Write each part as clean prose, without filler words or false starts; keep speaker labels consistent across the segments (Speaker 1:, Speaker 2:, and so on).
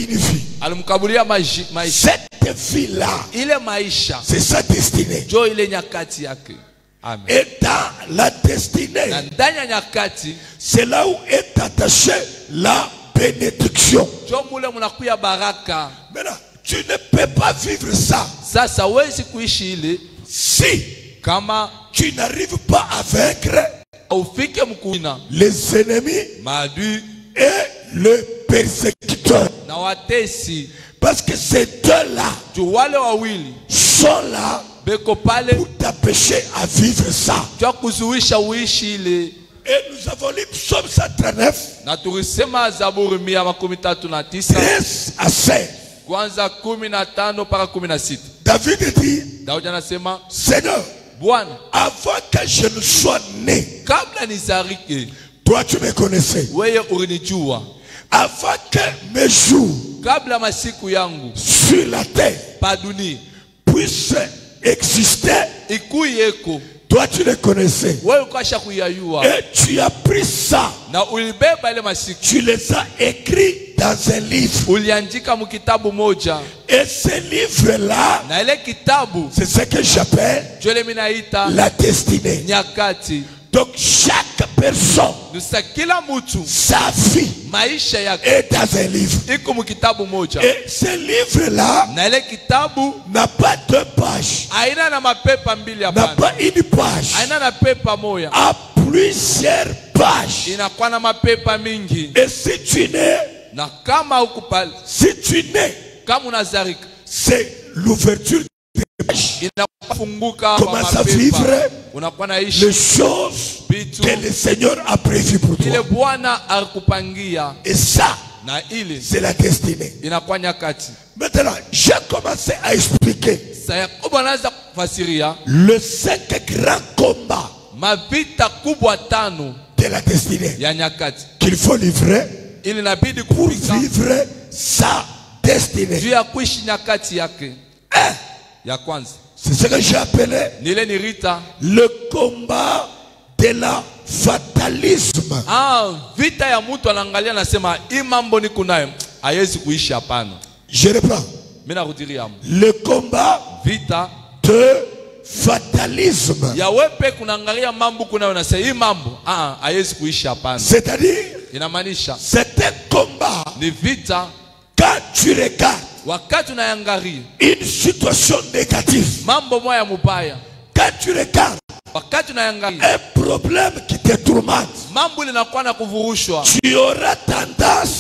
Speaker 1: une vie.
Speaker 2: Alimkabulia maisha.
Speaker 1: Cette vie-là,
Speaker 2: Ile maisha.
Speaker 1: c'est sa destinée.
Speaker 2: Jo ile nyakati yake. Amen.
Speaker 1: Et dans la destinée,
Speaker 2: Na ndani ya nyakati,
Speaker 1: c'est là où est attachée la bénédiction.
Speaker 2: jo mule munakuya baraka.
Speaker 1: Maintenant, tu ne peux pas vivre ça
Speaker 2: Sasa wezi kuishi ile
Speaker 1: si
Speaker 2: kama
Speaker 1: tu n'arrives pas à vaincre
Speaker 2: ufike mkuina
Speaker 1: les ennemis
Speaker 2: maadui
Speaker 1: et le persécuteur.
Speaker 2: na watesi.
Speaker 1: Parce que ces deux-là
Speaker 2: Jo wale wawili
Speaker 1: sont là
Speaker 2: beko pale
Speaker 1: pour t'empêcher à vivre ça.
Speaker 2: jo kuzuisha uishi ile.
Speaker 1: Et nous avons lu Psaume 139,
Speaker 2: Na tulisema Zaburi 139
Speaker 1: 13 à 16.
Speaker 2: kwanza 15 mpaka 16.
Speaker 1: David dit,
Speaker 2: Daudi anasema,
Speaker 1: Seigneur,
Speaker 2: Bwana,
Speaker 1: avant que je ne sois né,
Speaker 2: kabla nizarike
Speaker 1: toi tu me connaissais.
Speaker 2: wewe ulinijua.
Speaker 1: Avant que mes jours
Speaker 2: Kabla masiku yangu
Speaker 1: sur la terre
Speaker 2: pa dunia
Speaker 1: puissent exister,
Speaker 2: ikuyeko,
Speaker 1: toi tu les connaissais.
Speaker 2: wewe ukasha kuyayua
Speaker 1: Et tu as pris ça,
Speaker 2: na ulibeba ile masiku,
Speaker 1: tu les as écrits dans un livre.
Speaker 2: uliandika mkitabu moja.
Speaker 1: Et ce livre-là,
Speaker 2: Na ile kitabu
Speaker 1: c'est ce que j'appelle
Speaker 2: jole minaita
Speaker 1: la destinée.
Speaker 2: nyakati.
Speaker 1: Donc chaque personne,
Speaker 2: Nusa kila mutu
Speaker 1: sa vie
Speaker 2: maisha yake
Speaker 1: est dans un livre.
Speaker 2: iko mkitabu moja.
Speaker 1: Et ce livre-là
Speaker 2: Na ile kitabu
Speaker 1: n'a pas deux pages,
Speaker 2: aina na mapepa mbili
Speaker 1: n'a
Speaker 2: hapana.
Speaker 1: pas une page,
Speaker 2: Aina na pepa moja.
Speaker 1: a plusieurs pages.
Speaker 2: Inakuwa na mapepa mingi.
Speaker 1: Et si tu nais,
Speaker 2: Na kama ukupali,
Speaker 1: si tu nais,
Speaker 2: kama unazarika,
Speaker 1: c'est l'ouverture des pages.
Speaker 2: inafunguka kwa
Speaker 1: Commence à vivre
Speaker 2: mapepa. Unakuwa naishi
Speaker 1: les choses
Speaker 2: vitu
Speaker 1: que le Seigneur a prévues pour
Speaker 2: ile
Speaker 1: toi.
Speaker 2: Bwana alikupangia,
Speaker 1: Et ça,
Speaker 2: na ile
Speaker 1: c'est la destinée.
Speaker 2: inakuwa nyakati.
Speaker 1: Maintenant, j'ai commencé à expliquer
Speaker 2: Sasa Yakobo anaanza kufasiria
Speaker 1: le 5 grands combats
Speaker 2: mavita kubwa 5
Speaker 1: de la destinée
Speaker 2: ya nyakati
Speaker 1: qu'il faut livrer
Speaker 2: ili inabidi
Speaker 1: pour
Speaker 2: kufika
Speaker 1: vivre sa destinée.
Speaker 2: juu ya kuishi nyakati yake. Ya kwanza
Speaker 1: C'est ce que j'ai appelé
Speaker 2: nile ni rita
Speaker 1: le combat de la fatalisme.
Speaker 2: vita ya mtu anaangalia anasema hii mambo niko nayo haiwezi kuishi, hapana.
Speaker 1: Je reprends.
Speaker 2: Mimi narudilia
Speaker 1: Le combat
Speaker 2: vita
Speaker 1: de fatalisme.
Speaker 2: ya wepe kunaangalia mambo kunayo na hii mambo haiwezi kuishi, hapana.
Speaker 1: C'est-à-dire,
Speaker 2: Inamaanisha
Speaker 1: c'est un combat
Speaker 2: ni vita
Speaker 1: quand tu regardes
Speaker 2: wakati unaangalia
Speaker 1: une situation négative,
Speaker 2: mambo moya mubaya,
Speaker 1: quand tu regardes
Speaker 2: wakati unaangalia
Speaker 1: un problème qui te tourmente,
Speaker 2: mambo linakuwa na kuvurushwa,
Speaker 1: tu auras tendance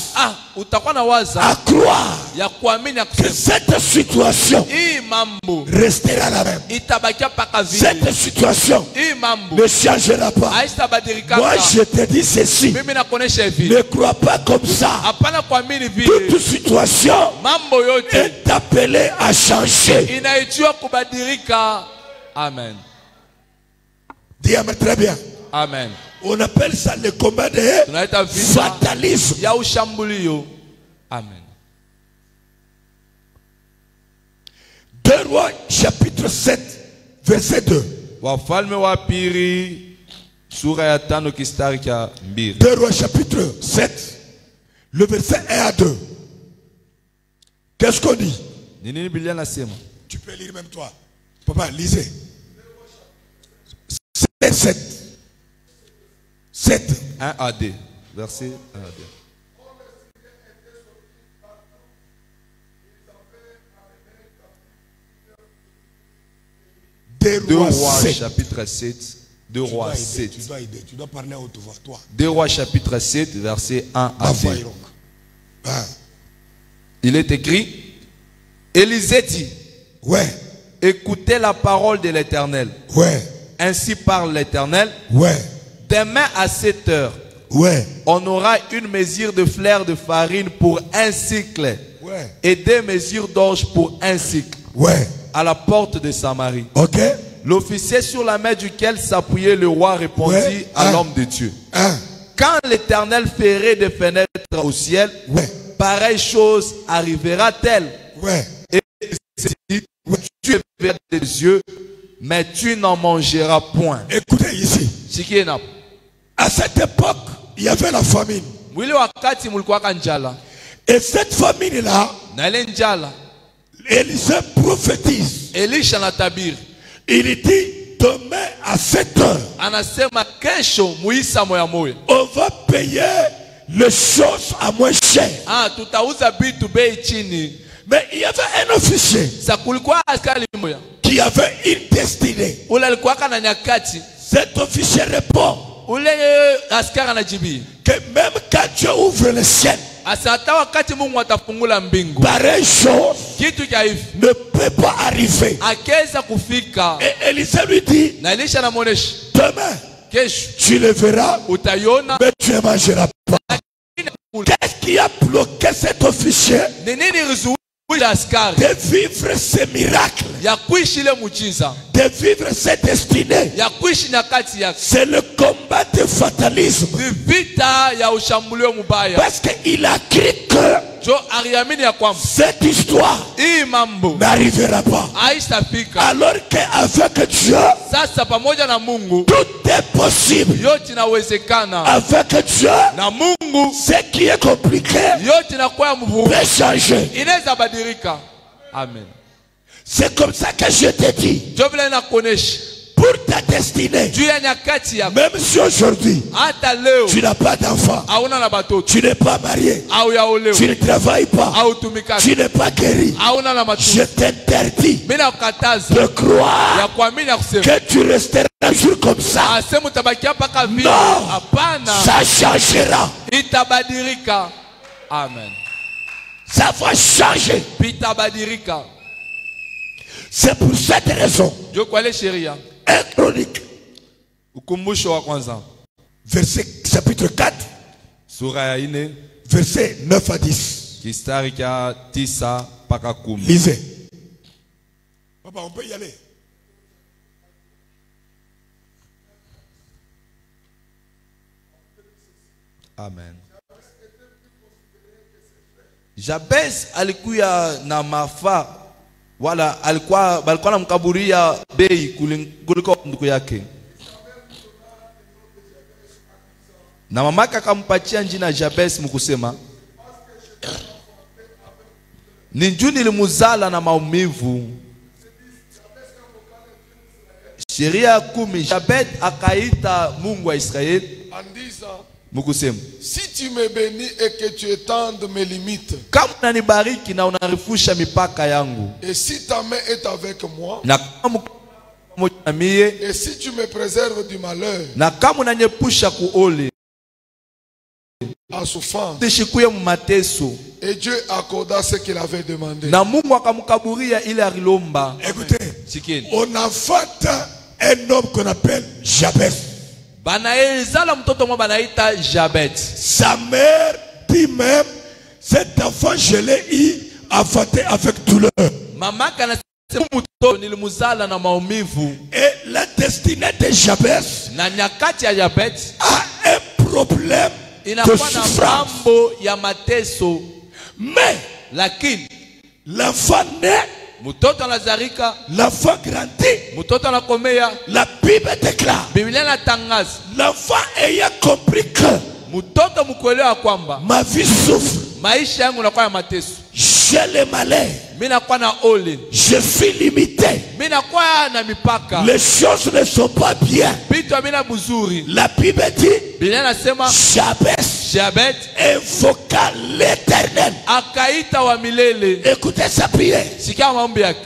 Speaker 2: utakuwa na waza
Speaker 1: à croire
Speaker 2: ya kuamini ya
Speaker 1: que
Speaker 2: kusema
Speaker 1: cette situation
Speaker 2: hii mambo
Speaker 1: restera la même.
Speaker 2: itabakia paka
Speaker 1: Cette
Speaker 2: vile,
Speaker 1: situation
Speaker 2: hii mambo
Speaker 1: ne changera pas.
Speaker 2: haitabadilika.
Speaker 1: Moi, je te dis ceci.
Speaker 2: Mimi nakuonesha hivi,
Speaker 1: Ne crois pas comme ça.
Speaker 2: hapana kuamini vile.
Speaker 1: Toute situation
Speaker 2: Mambo yote
Speaker 1: est appelée à changer.
Speaker 2: inaitiwa kubadilika. Amen.
Speaker 1: Dis-moi très bien.
Speaker 2: Amen.
Speaker 1: On appelle ça le combat de
Speaker 2: Tunaita vita
Speaker 1: fatalisme.
Speaker 2: ya ushambulio. Amen.
Speaker 1: 2 Rois chapitre 7 verset 2.
Speaker 2: Wafalme wa pili sura ya 5 kistari cha 2.
Speaker 1: 2 Rois chapitre 7 le verset 1 à 2. Qu'est-ce qu'on dit?
Speaker 2: Ni nini Biblia nasema?
Speaker 1: Tu peux lire même toi. Papa, lisez. 7. 7.
Speaker 2: 1 à 2. Verset 1 à 2. Deux rois
Speaker 1: 7.
Speaker 2: chapitre 7. 2 rois 7.
Speaker 1: Tu dois aider. Tu dois parler à haute voix. Toi.
Speaker 2: 2 rois chapitre 7 verset 1 à 2. Il est écrit, Élisée dit,
Speaker 1: ouais,
Speaker 2: écoutez la parole de l'Éternel.
Speaker 1: Ouais.
Speaker 2: Ainsi parle l'Éternel.
Speaker 1: Ouais.
Speaker 2: Demain à 7 heures,
Speaker 1: ouais,
Speaker 2: on aura une mesure de fleur de farine pour 1 cycle.
Speaker 1: Ouais.
Speaker 2: Et 2 mesures d'orge pour 1 cycle.
Speaker 1: Ouais.
Speaker 2: À la porte de Samarie.
Speaker 1: Ok.
Speaker 2: L'officier sur la main duquel s'appuyait le roi répondit
Speaker 1: Ouais.
Speaker 2: à l'homme de Dieu. Quand l'Éternel ferait des fenêtres au ciel,
Speaker 1: ouais,
Speaker 2: pareille chose arrivera-t-elle?
Speaker 1: Ouais.
Speaker 2: Et dit, tu verras des yeux, mais tu n'en mangeras point.
Speaker 1: Écoutez ici. À cette époque, il y avait la famine. Et cette famille-là,
Speaker 2: na ile njala
Speaker 1: Élisée prophétise.
Speaker 2: Elisha anatabiri,
Speaker 1: Il dit demain à 7 heures,
Speaker 2: anasema kesho muisa moya moya
Speaker 1: on va payer les choses à moins cher.
Speaker 2: tutauza bitu bei chini.
Speaker 1: Mais il y avait un officier
Speaker 2: Sa kulikuwa askari moya
Speaker 1: qui avait une destinée.
Speaker 2: ule alikuwa kana nyakati.
Speaker 1: Cet officier répond
Speaker 2: Ule askari anajibi
Speaker 1: que même quand Dieu ouvre le ciel,
Speaker 2: asata wakati Mungu atafungula mbingu
Speaker 1: pareille chose
Speaker 2: kitu cha hivi
Speaker 1: ne peut pas arriver.
Speaker 2: akeza kufika.
Speaker 1: Et Élisée lui dit,
Speaker 2: Na Elisha anamuonesha
Speaker 1: demain,
Speaker 2: kesho
Speaker 1: tu le verras,
Speaker 2: utaiona.
Speaker 1: mais tu ne mangeras pas. Qu'est-ce qui a bloqué cet officier
Speaker 2: Ni nini rizuia askari
Speaker 1: de vivre ces miracles,
Speaker 2: ya kuishi ile muchiza
Speaker 1: de vivre ces destinées?
Speaker 2: ya kuishi nyakati yake?
Speaker 1: C'est le combat de fatalisme.
Speaker 2: Ni vita ya ushambulio mubaya.
Speaker 1: Parce qu'il a cru que
Speaker 2: Jo aliamini ya kwamba
Speaker 1: cette histoire
Speaker 2: hii mambo
Speaker 1: n'arrivera pas.
Speaker 2: haitafika.
Speaker 1: Alors qu'avec Dieu,
Speaker 2: Sasa pamoja na Mungu
Speaker 1: tout est possible.
Speaker 2: yote inawezekana.
Speaker 1: Avec Dieu,
Speaker 2: Na Mungu
Speaker 1: ce qui est compliqué
Speaker 2: yote inakuwa mvuvu,
Speaker 1: peut changer.
Speaker 2: inaweza badilika. Amen.
Speaker 1: C'est comme ça que je te dis.
Speaker 2: Jo vile inakuonesha
Speaker 1: Pour ta destinée,
Speaker 2: juu ya nyakati yako.
Speaker 1: même si aujourd'hui
Speaker 2: Hata leo
Speaker 1: tu n'as pas d'enfant,
Speaker 2: hauna na batoto
Speaker 1: tu n'es pas marié,
Speaker 2: au yaolewa
Speaker 1: tu ne travailles pas,
Speaker 2: au tumikaki,
Speaker 1: tu n'es pas guéri,
Speaker 2: hauna na matu,
Speaker 1: je t'interdis
Speaker 2: mimi nakukataza
Speaker 1: de croire
Speaker 2: ya kuamini ya kusema
Speaker 1: que tu resteras toujours comme ça.
Speaker 2: asema utabakia mpaka vile.
Speaker 1: Non,
Speaker 2: Hapana,
Speaker 1: ça changera.
Speaker 2: itabadilika. Amen.
Speaker 1: Ça va changer.
Speaker 2: Itabadilika.
Speaker 1: C'est pour cette raison.
Speaker 2: Jo kwa ile sheria
Speaker 1: 1 Chronique,
Speaker 2: ukumbusho wa kwanza
Speaker 1: verset chapitre 4,
Speaker 2: sura ya 4
Speaker 1: verset 9 à 10.
Speaker 2: kistari cha 9 mpaka 10.
Speaker 1: Lisez. Papa, on peut y aller.
Speaker 2: Amen. Jabez alikuwa na mafaa wala alikuwa namkaburia bei kuliko ndugu yake, na mamake akampatia jina Jabez mkusema ni njuu nilimuzala na maumivu. Sheria 10, Jabez akaita Mungu wa Israeli
Speaker 3: en disant,
Speaker 2: mkusema
Speaker 3: si tu me bénis et que tu étendes mes limites,
Speaker 2: kama unanibariki na unarifusha mipaka yangu,
Speaker 3: et si ta main est avec moi,
Speaker 2: na kama pamoja na mie,
Speaker 3: et si tu me préserves du malheur,
Speaker 2: na kama unanyepusha kuole
Speaker 3: en souffrance,
Speaker 2: tishikuye mu mateso.
Speaker 3: et Dieu accorda ce qu'il avait demandé.
Speaker 2: Na Mungu akamkaburia ile alilomba.
Speaker 1: Écoutez,
Speaker 2: Sikeni,
Speaker 1: on enfante un homme qu'on appelle Jabez.
Speaker 2: banaezala mtoto mwa banaita Jabez.
Speaker 1: Sa mère dit même, cet enfant je l'ai eu enfanté avec douleur.
Speaker 2: Mamaka anasema mtoto nilimuzala na maumivu.
Speaker 1: Et la destinée de Jabez
Speaker 2: Na nyakati ya Jabez
Speaker 1: a un problème de
Speaker 2: inakuwa na
Speaker 1: souffrance.
Speaker 2: mambo ya mateso,
Speaker 1: Mais
Speaker 2: lakini
Speaker 1: l'enfant naît,
Speaker 2: mtoto anazarika,
Speaker 1: l'enfant grandit,
Speaker 2: mtoto anakomea.
Speaker 1: la Bible déclare,
Speaker 2: Biblia inatangaza
Speaker 1: l'enfant ayant compris que
Speaker 2: mtoto mkuelewa kwamba
Speaker 1: ma vie souffre,
Speaker 2: maisha yangu nakuwa ya mateso,
Speaker 1: j'ai le malheur,
Speaker 2: mimi nakuwa na ole,
Speaker 1: je suis limité,
Speaker 2: mimi nakuwa na mipaka,
Speaker 1: les choses ne sont pas bien.
Speaker 2: vitu havina buzuri.
Speaker 1: La Bible dit,
Speaker 2: Biblia inasema
Speaker 1: Jabez
Speaker 2: Jabez
Speaker 1: invoqua l'Éternel.
Speaker 2: akaita wa milele.
Speaker 1: Écoutez sa prière.
Speaker 2: Sikia maombi yake.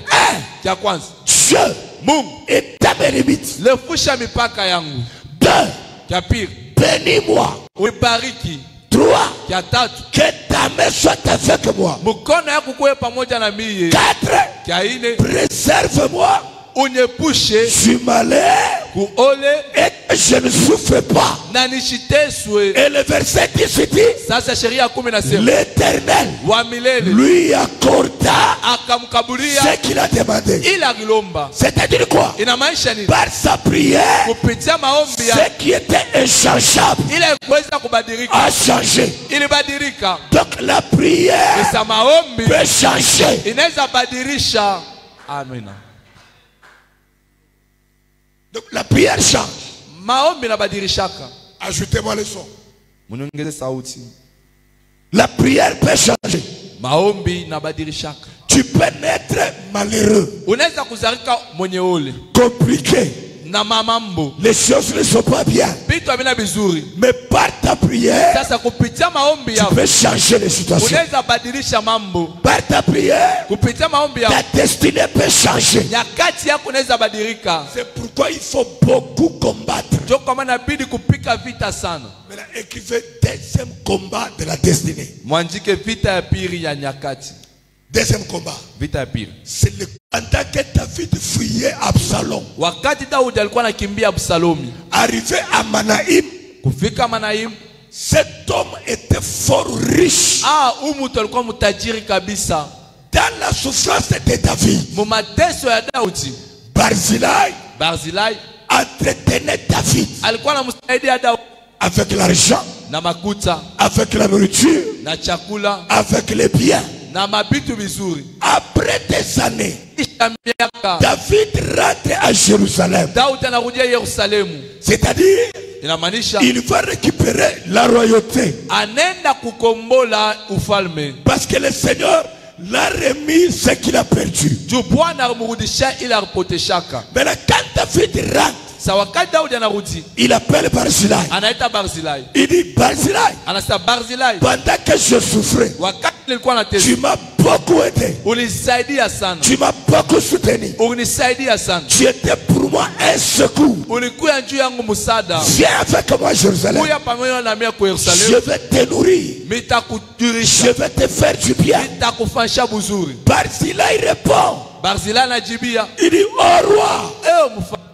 Speaker 2: Cha kwanza,
Speaker 1: Dieu
Speaker 2: Mungu
Speaker 1: est à mes limites.
Speaker 2: lefusha mipaka yangu.
Speaker 1: 2.
Speaker 2: Cha pili,
Speaker 1: Bénis-moi.
Speaker 2: unibariki.
Speaker 1: 3.
Speaker 2: Cha tatu,
Speaker 1: Que ta main soit avec moi.
Speaker 2: mkono yako kuwe pamoja na mie.
Speaker 1: 4.
Speaker 2: Cha ine,
Speaker 1: Préserve-moi
Speaker 2: unyepushe
Speaker 1: du malheur
Speaker 2: kuole
Speaker 1: et que je ne souffre pas.
Speaker 2: na nishiteswe.
Speaker 1: Et le verset 10 dit,
Speaker 2: Sasa sheria 10 nasema
Speaker 1: l'Éternel
Speaker 2: wa milele
Speaker 1: lui accorda
Speaker 2: akamkaburia
Speaker 1: ce qu'il a demandé.
Speaker 2: ila kilomba.
Speaker 1: C'est-à-dire quoi?
Speaker 2: Inamaanisha nini?
Speaker 1: Par sa prière,
Speaker 2: Kupitia maombi ya
Speaker 1: ce qui était inchangeable
Speaker 2: ile kuweza kubadilika,
Speaker 1: a changé.
Speaker 2: ilibadilika.
Speaker 1: Donc la prière
Speaker 2: Kisa maombi
Speaker 1: peut changer.
Speaker 2: inaweza badilisha. Amina.
Speaker 1: Donc la prière change.
Speaker 2: Maombi inabadilishaka.
Speaker 1: Ajoutez-moi le son.
Speaker 2: Mniongeze sauti.
Speaker 1: La prière peut changer.
Speaker 2: Maombi na badirishaka.
Speaker 1: Tu peux naître malheureux,
Speaker 2: Unaweza kuzalika mwenye ule
Speaker 1: compliqué.
Speaker 2: na mamambo.
Speaker 1: Les choses ne sont pas bien.
Speaker 2: Vitu havina vizuri.
Speaker 1: Mais par ta prière,
Speaker 2: Sasa kupitia maombi
Speaker 1: tu
Speaker 2: yako
Speaker 1: peux changer les situations.
Speaker 2: unaweza badilisha mambo.
Speaker 1: Par ta prière,
Speaker 2: Kupitia maombi yako
Speaker 1: ta destinée peut changer.
Speaker 2: nyakati yako unaweza badilika.
Speaker 1: C'est pourquoi il faut beaucoup combattre.
Speaker 2: Ndio kwa maana inabidi kupika vita sana.
Speaker 1: Maintenant, écrivez deuxième combat de la destinée.
Speaker 2: Mwandike vita ya pili ya nyakati.
Speaker 1: Deuxième combat.
Speaker 2: Vita ya pili.
Speaker 1: C'est le pendant que David fuyait Absalom.
Speaker 2: Wakati Daudi alikuwa anakimbia Absalomi,
Speaker 1: Arrivé à Manaïm,
Speaker 2: kufika Manaim,
Speaker 1: cet homme était fort riche.
Speaker 2: mtu alikuwa mtajiri kabisa.
Speaker 1: Dans la souffrance de David,
Speaker 2: Mu mateso ya Daudi,
Speaker 1: Barzillai
Speaker 2: Barzilai
Speaker 1: entretenait David
Speaker 2: alikuwa anamsaidia Daudi
Speaker 1: avec l'argent,
Speaker 2: na makuta
Speaker 1: avec la nourriture,
Speaker 2: na chakula
Speaker 1: avec les biens.
Speaker 2: na mabitu vizuri.
Speaker 1: Après des années,
Speaker 2: Kisha miaka
Speaker 1: David rentre à Jérusalem.
Speaker 2: Daudi anarudia Yerusalemu,
Speaker 1: C'est-à-dire,
Speaker 2: inamaanisha
Speaker 1: il va récupérer la royauté.
Speaker 2: anenda kukombola ufalme.
Speaker 1: Parce que le Seigneur l'a remis ce qu'il a perdu.
Speaker 2: Juu Bwana alimrudisha ili alipoteshaka.
Speaker 1: Maintenant, quand David rentre,
Speaker 2: Sa wakati Daudi anarudi,
Speaker 1: il appelle Barzillai.
Speaker 2: anaita Barzilai.
Speaker 1: Il dit, Barzillai,
Speaker 2: Anasema Barzilai,
Speaker 1: pendant que je souffrais,
Speaker 2: wakati nilikuwa nateseka,
Speaker 1: tu m'as beaucoup aidé.
Speaker 2: ulisaidia sana.
Speaker 1: Tu m'as beaucoup soutenu.
Speaker 2: Unisaidia sana.
Speaker 1: Tu étais pour moi un secours.
Speaker 2: Ulikuwa juu yangu msaada.
Speaker 1: Viens avec moi à Jérusalem.
Speaker 2: Kuya pamoja na mimi kwa
Speaker 1: Je
Speaker 2: Yerusalemu.
Speaker 1: vais te nourrir. Je
Speaker 2: Mitakujulisha.
Speaker 1: vais te faire du bien.
Speaker 2: Nitakufanyisha buzuri.
Speaker 1: Barzillai répond.
Speaker 2: Barzilai anajibia,
Speaker 1: Il dit, oh roi,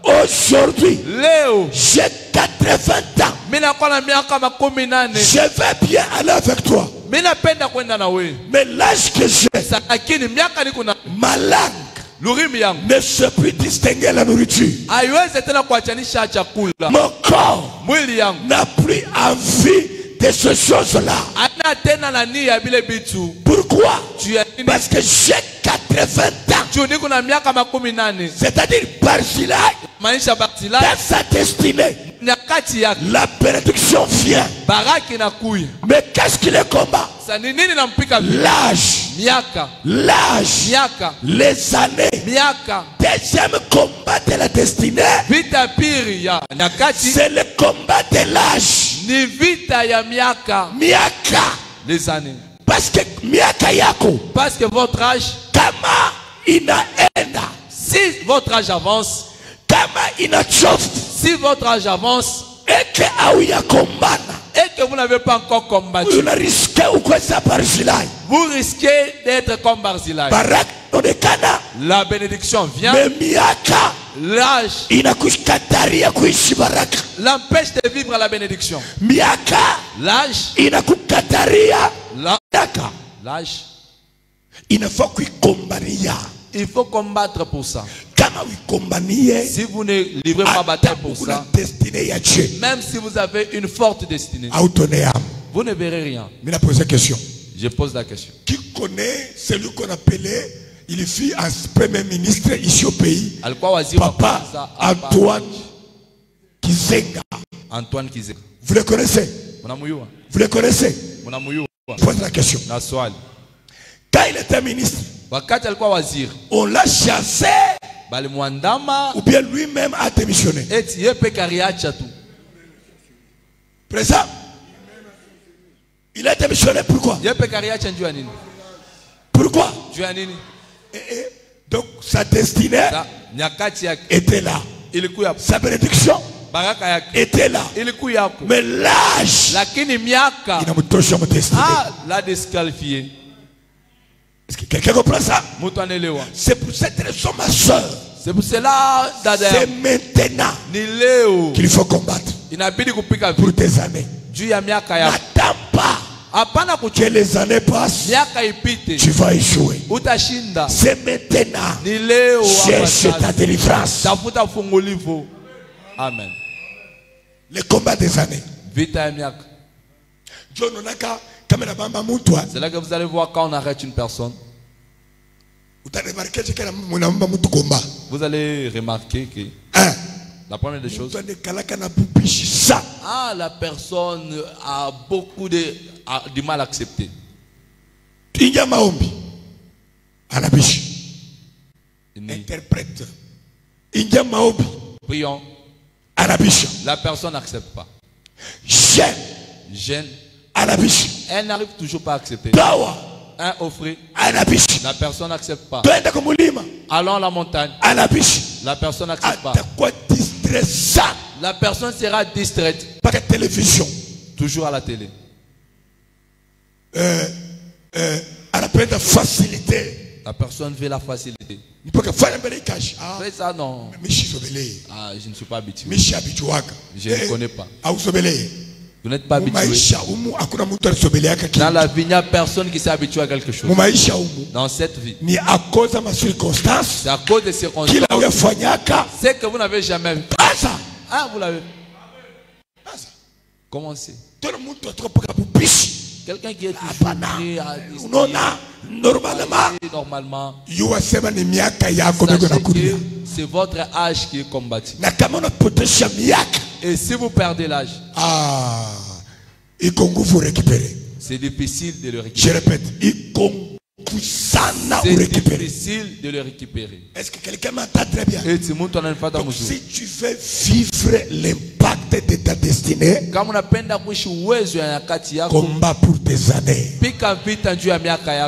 Speaker 1: aujourd'hui,
Speaker 2: leo
Speaker 1: j'ai 80 ans.
Speaker 2: mimi nakuwa na miaka 18.
Speaker 1: Je vais bien aller avec toi.
Speaker 2: Mimi napenda kwenda na wewe.
Speaker 1: Mais l'âge que j'ai,
Speaker 2: Lakini miaka niko na
Speaker 1: ma langue
Speaker 2: lurimi yangu
Speaker 1: ne sait plus distinguer la nourriture.
Speaker 2: haiwezi tena kuachanisha chakula.
Speaker 1: Mon corps
Speaker 2: Mwili yangu
Speaker 1: n'a plus envie de ces choses-là.
Speaker 2: ana tena na nia bile bitu.
Speaker 1: Pourquoi?
Speaker 2: Juu ya nini?
Speaker 1: Parce que j'ai 80 ans.
Speaker 2: Juu niko na miaka 18.
Speaker 1: C'est-à-dire, Barzillai,
Speaker 2: Maanisha Barzilai
Speaker 1: dans sa destinée,
Speaker 2: nyakati yake
Speaker 1: la bénédiction vient.
Speaker 2: baraka inakuya.
Speaker 1: Mais qu'est-ce qui le combat?
Speaker 2: Sasa ni nini nampika vita?
Speaker 1: L'âge.
Speaker 2: Miaka,
Speaker 1: L'âge.
Speaker 2: miaka,
Speaker 1: Les années.
Speaker 2: miaka.
Speaker 1: Deuxième combat de la destinée,
Speaker 2: Vita pili ya nyakati
Speaker 1: c'est le combat de l'âge.
Speaker 2: ni vita ya miaka,
Speaker 1: Miaka.
Speaker 2: les années.
Speaker 1: Parce que miaka yako,
Speaker 2: Parce que votre âge,
Speaker 1: kama inaenda,
Speaker 2: si votre âge avance,
Speaker 1: kama inachofu,
Speaker 2: si votre âge avance
Speaker 1: eke au ya kombana,
Speaker 2: et que vous n'avez pas encore combattu,
Speaker 1: unariske ukweza Barzillai.
Speaker 2: vous risquez d'être comme Barzilai.
Speaker 1: Baraka onekana,
Speaker 2: La bénédiction vient,
Speaker 1: me miaka
Speaker 2: l'âge
Speaker 1: inakukataria kuishi baraka.
Speaker 2: l'empêche de vivre la bénédiction.
Speaker 1: Miaka
Speaker 2: L'âge,
Speaker 1: inakukataria
Speaker 2: la-
Speaker 1: baraka.
Speaker 2: l'âge,
Speaker 1: Inafaa kuikombania.
Speaker 2: il faut combattre pour ça.
Speaker 1: Kama uikombanie,
Speaker 2: Si vous ne livrez pas bataille pour
Speaker 1: kuna
Speaker 2: ça,
Speaker 1: destinée ya Dieu.
Speaker 2: même si vous avez une forte destinée,
Speaker 1: Autonéam.
Speaker 2: vous ne verrez rien.
Speaker 1: Mais la pose question.
Speaker 2: Je pose la question.
Speaker 1: Qui connaît celui qu'on appelait, il fut un premier ministre ici au pays,
Speaker 2: Alikuwa waziri wa
Speaker 1: Papa
Speaker 2: kwanza hapa,
Speaker 1: Antoine Kizenga.
Speaker 2: Antoine Kizenga.
Speaker 1: Vous le connaissez?
Speaker 2: Mnamuyua?
Speaker 1: Vous le connaissez?
Speaker 2: Mnamuyua?
Speaker 1: Pose la question.
Speaker 2: Na swali.
Speaker 1: Quand il était ministre,
Speaker 2: Wakati alikuwa waziri,
Speaker 1: on l'a chassé
Speaker 2: balimwandama
Speaker 1: ou bien lui-même a démissionné.
Speaker 2: eti yeye peke aliacha tu.
Speaker 1: Présent. Il a démissionné pourquoi?
Speaker 2: Yeye peke aliacha njoo ya nini?
Speaker 1: Pourquoi?
Speaker 2: Njoo ya nini?
Speaker 1: Donc sa destinée
Speaker 2: Sa nyakati yake
Speaker 1: était là.
Speaker 2: ilikuwa,
Speaker 1: Sa bénédiction
Speaker 2: baraka yake
Speaker 1: était là.
Speaker 2: ilikuwa hapo.
Speaker 1: Mais l'âge,
Speaker 2: Lakini miaka
Speaker 1: inamtosha mu destinée.
Speaker 2: la disqualifié.
Speaker 1: Est-ce que quelqu'un comprend ça?
Speaker 2: Mtu anaelewa.
Speaker 1: C'est pour cette raison, ma soeur,
Speaker 2: C'est pour cela dada
Speaker 1: c'est maintenant
Speaker 2: ni leo
Speaker 1: qu'il faut combattre
Speaker 2: inabidi kupika
Speaker 1: pour
Speaker 2: vita
Speaker 1: tes années.
Speaker 2: juu ya miaka yako.
Speaker 1: N'attends pas
Speaker 2: Hapana
Speaker 1: que
Speaker 2: kuchelewa.
Speaker 1: les années passent,
Speaker 2: Miaka ipite,
Speaker 1: tu vas échouer.
Speaker 2: utashinda.
Speaker 1: C'est maintenant.
Speaker 2: Ni leo hapa
Speaker 1: Cherche ta
Speaker 2: sasa.
Speaker 1: délivrance.
Speaker 2: Tafuta fungulivu. Amen.
Speaker 1: Le combat des années.
Speaker 2: Vita ya miaka.
Speaker 1: John Onaka, kama na bamba mtu,
Speaker 2: C'est là que vous allez voir quand on arrête une personne.
Speaker 1: utaremarquer que muna bamba mtu combat.
Speaker 2: Vous allez remarquer que
Speaker 1: Hein?
Speaker 2: la première des choses,
Speaker 1: Toi ne kalaka na pupishi ça.
Speaker 2: la personne a beaucoup de a du mal à accepter.
Speaker 1: Ingia maombi. Anabishi. Interprète. Ingia maombi.
Speaker 2: Prions.
Speaker 1: Anabishi.
Speaker 2: La personne n'accepte pas.
Speaker 1: Gêne. Anabishi.
Speaker 2: Elle n'arrive toujours pas à accepter.
Speaker 1: Dawa.
Speaker 2: Un offrir.
Speaker 1: Anabishi.
Speaker 2: La personne n'accepte pas.
Speaker 1: Allons
Speaker 2: à la montagne.
Speaker 1: Anabishi.
Speaker 2: La personne n'accepte pas. La personne sera distraite.
Speaker 1: Par la télévision.
Speaker 2: Toujours à la télé.
Speaker 1: Elle appelle la facilité.
Speaker 2: La personne veut la facilité. Fais ça, non. Ah, je ne suis pas habitué. Je ne connais pas. Vous n'êtes pas habitué. Dans la vie, il n'y a personne qui s'est habitué à quelque chose. Dans cette vie. C'est à cause des circonstances. C'est que vous n'avez jamais vu. Ah, vous l'avez vu. Comment c'est? Quelqu'un qui est toujours prêt à normalement, c'est votre âge qui est combattu. Et si vous perdez l'âge, c'est difficile de le récupérer.
Speaker 1: Je répète,
Speaker 2: c'est difficile de le récupérer.
Speaker 1: Est-ce que quelqu'un m'entend très bien? Donc, si tu veux vivre l'impact de ta destinée, combat pour tes années.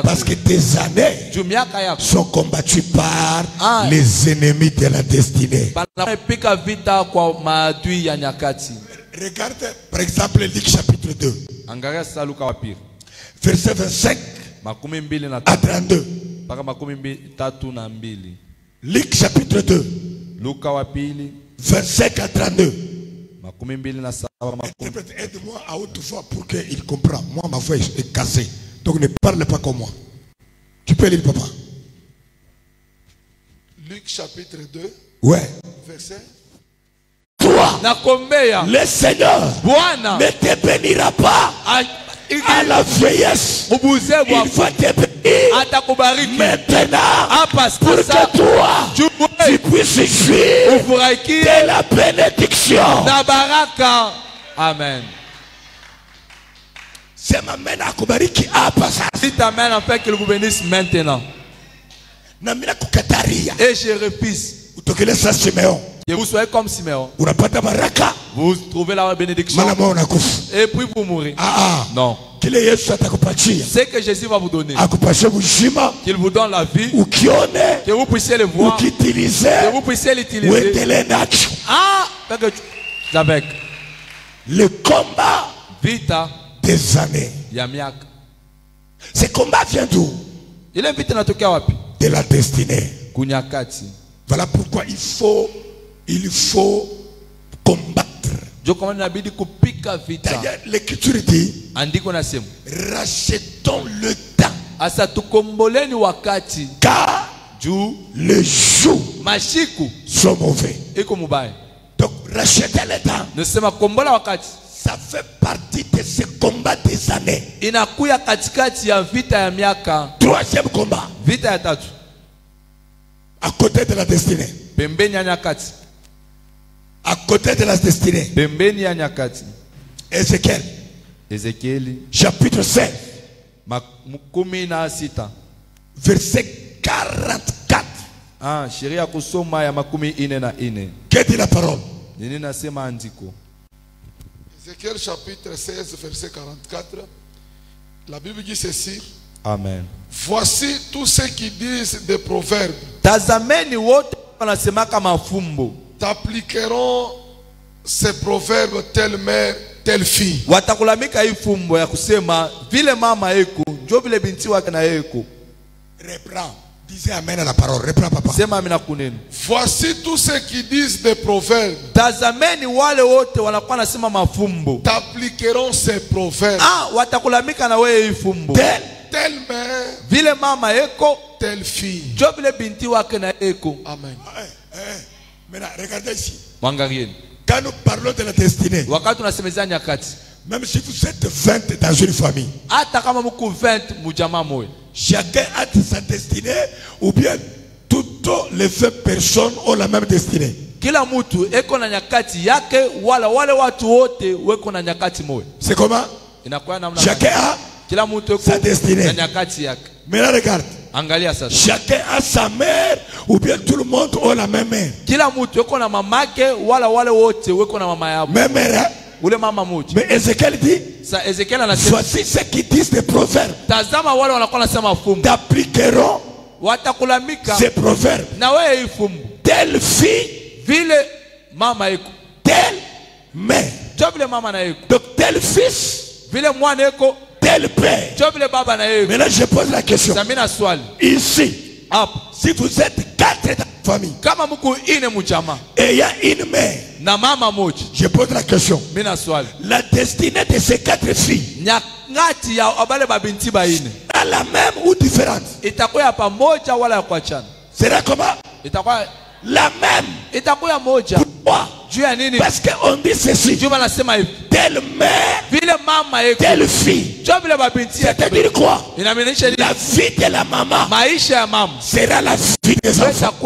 Speaker 1: Parce que tes années sont combattues par les ennemis de la destinée. Regarde par exemple Luc chapitre 2. Verset 25 à 32. Luc chapitre 2. Verset à 32. Aide-moi à haute voix pour qu'il comprenne. Moi, ma voix est cassée. Donc ne parle pas comme moi. Tu peux lire, papa.
Speaker 3: Luc chapitre 2.
Speaker 1: Ouais.
Speaker 3: Verset.
Speaker 1: Toi, le Seigneur ne te bénira pas à la vieillesse. Il va te bénir maintenant pour que toi tu puisses jouir de la bénédiction.
Speaker 2: Amen.
Speaker 1: C'est ma main à kubariki hapa sasa.
Speaker 2: Si ta main en fait qu'il vous bénisse maintenant. Et je refuse.
Speaker 1: Utokeleza Simeon.
Speaker 2: Que vous soyez comme Simeon.
Speaker 1: Unapata baraka.
Speaker 2: Vous trouvez la bénédiction. Et puis vous mourrez. Non. C'est que Jésus va vous donner. Qu'il vous donne la vie. Que vous puissiez le voir. Que vous puissiez l'utiliser. Avec
Speaker 1: le combat
Speaker 2: Vita
Speaker 1: des années. Ce combat vient d'où?
Speaker 2: Il invite na tokia wapi?
Speaker 1: De la destinée.
Speaker 2: Kunyakati.
Speaker 1: Voilà pourquoi il faut combattre. D'ailleurs, l'écriture dit, rachetons le temps. Car les jours sont mauvais. Donc racheter le temps, ça fait partie de ce combat des années. Troisième combat, à côté de la destinée. À côté de la destinée. Ézéchiel. Chapitre 5. Verset 44. Que dit la parole?
Speaker 3: Ézéchiel chapitre 16 verset 44. La Bible dit ceci.
Speaker 2: Amen.
Speaker 3: Voici tous ceux qui disent des proverbes. T'appliqueront ces proverbes telle mère, telle fille.
Speaker 1: Reprends. Disez amen à la parole. Reprends, papa.
Speaker 3: Voici tous ceux qui disent des proverbes. T'appliqueront ces proverbes. Telle mère, telle fille. Amen.
Speaker 1: Maintenant, regardez ici. Quand nous parlons de la destinée, même si vous êtes 20 dans une famille, chacun a sa destinée, ou bien toutes les 20 personnes ont la même destinée. C'est comment? Chacun a sa destinée. Maintenant regarde. Chacun a sa mère ou bien tout le monde a la même mère. Même mère, hein? Mais Ézéchiel dit, voici ce qu'ils disent des proverbes. T'appliqueront ces proverbes. Telle fille, telle mère. Donc tel fils, tel père. Maintenant je pose la question. Ici, si vous êtes 4 dans la famille et il y a une mère, je pose la question. La destinée de ces 4 filles est la même ou différente? Sera comment? La même. Pourquoi? Parce qu'on dit ceci. Telle mère, telle fille. C'est-à-dire quoi? La vie de la maman sera la vie des enfants.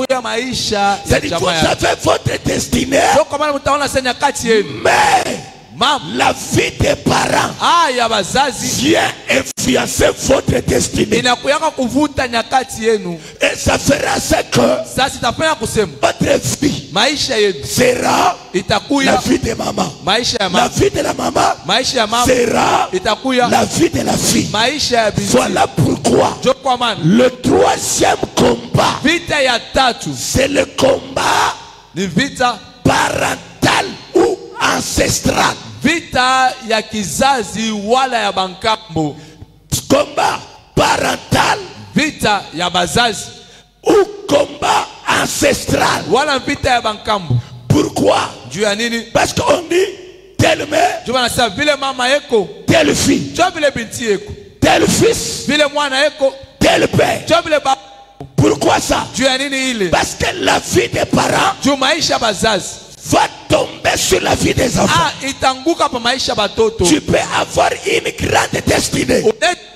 Speaker 1: C'est-à-dire que vous avez votre destinée. Mais la vie des parents vient influencer votre destinée. Et ça fera ce que votre vie sera la vie de maman. La vie de la maman sera la vie de la fille. Voilà pourquoi le troisième combat, c'est le combat parental ou ancestral.
Speaker 2: Vita ya kizazi wala ya bankambo.
Speaker 1: Combat parental.
Speaker 2: Vita ya bazazi.
Speaker 1: Ou combat ancestral.
Speaker 2: Wala vita ya bankambo.
Speaker 1: Pourquoi? Parce qu'on dit telle mère, telle fille, tel fils, tel père. Pourquoi ça? Parce que la vie des parents va tomber sur la vie des enfants. Tu peux avoir une grande destinée,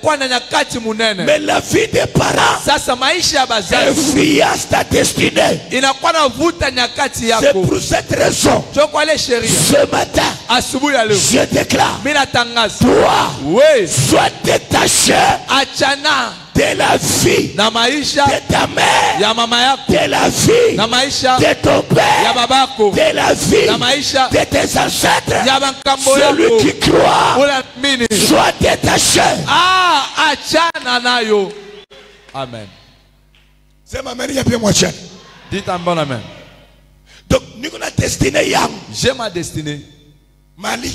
Speaker 1: mais la vie des parents influence ta destinée. C'est pour cette raison, ce matin, je déclare, toi, sois détaché de la vie de ta mère, de la vie de ton père, de la vie de tes ancêtres. Celui qui croit, soit détaché.
Speaker 2: Amen.
Speaker 1: C'est ma mère, il y a bien moi.
Speaker 2: Dites un bon amen.
Speaker 1: Donc nous avons destinée yang.
Speaker 2: J'ai ma destinée.
Speaker 1: Mali.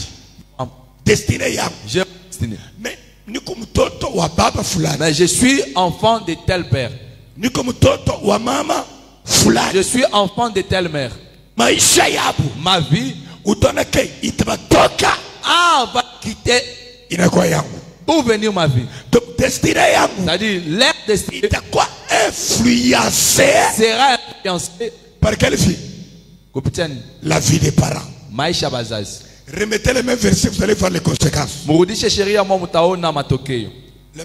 Speaker 1: Destinée yang.
Speaker 2: J'ai ma destinée.
Speaker 1: Mais
Speaker 2: je suis enfant de tel père. Je suis enfant de telle mère. Ma vie va quitter pour venir ma vie.
Speaker 1: Donc destinée,
Speaker 2: c'est-à-dire leur destinée
Speaker 1: sera
Speaker 2: influencée
Speaker 1: par quelle vie? La vie des parents.
Speaker 2: Maisha bazazi.
Speaker 1: Remettez les mêmes versets, vous allez voir les conséquences.
Speaker 2: Les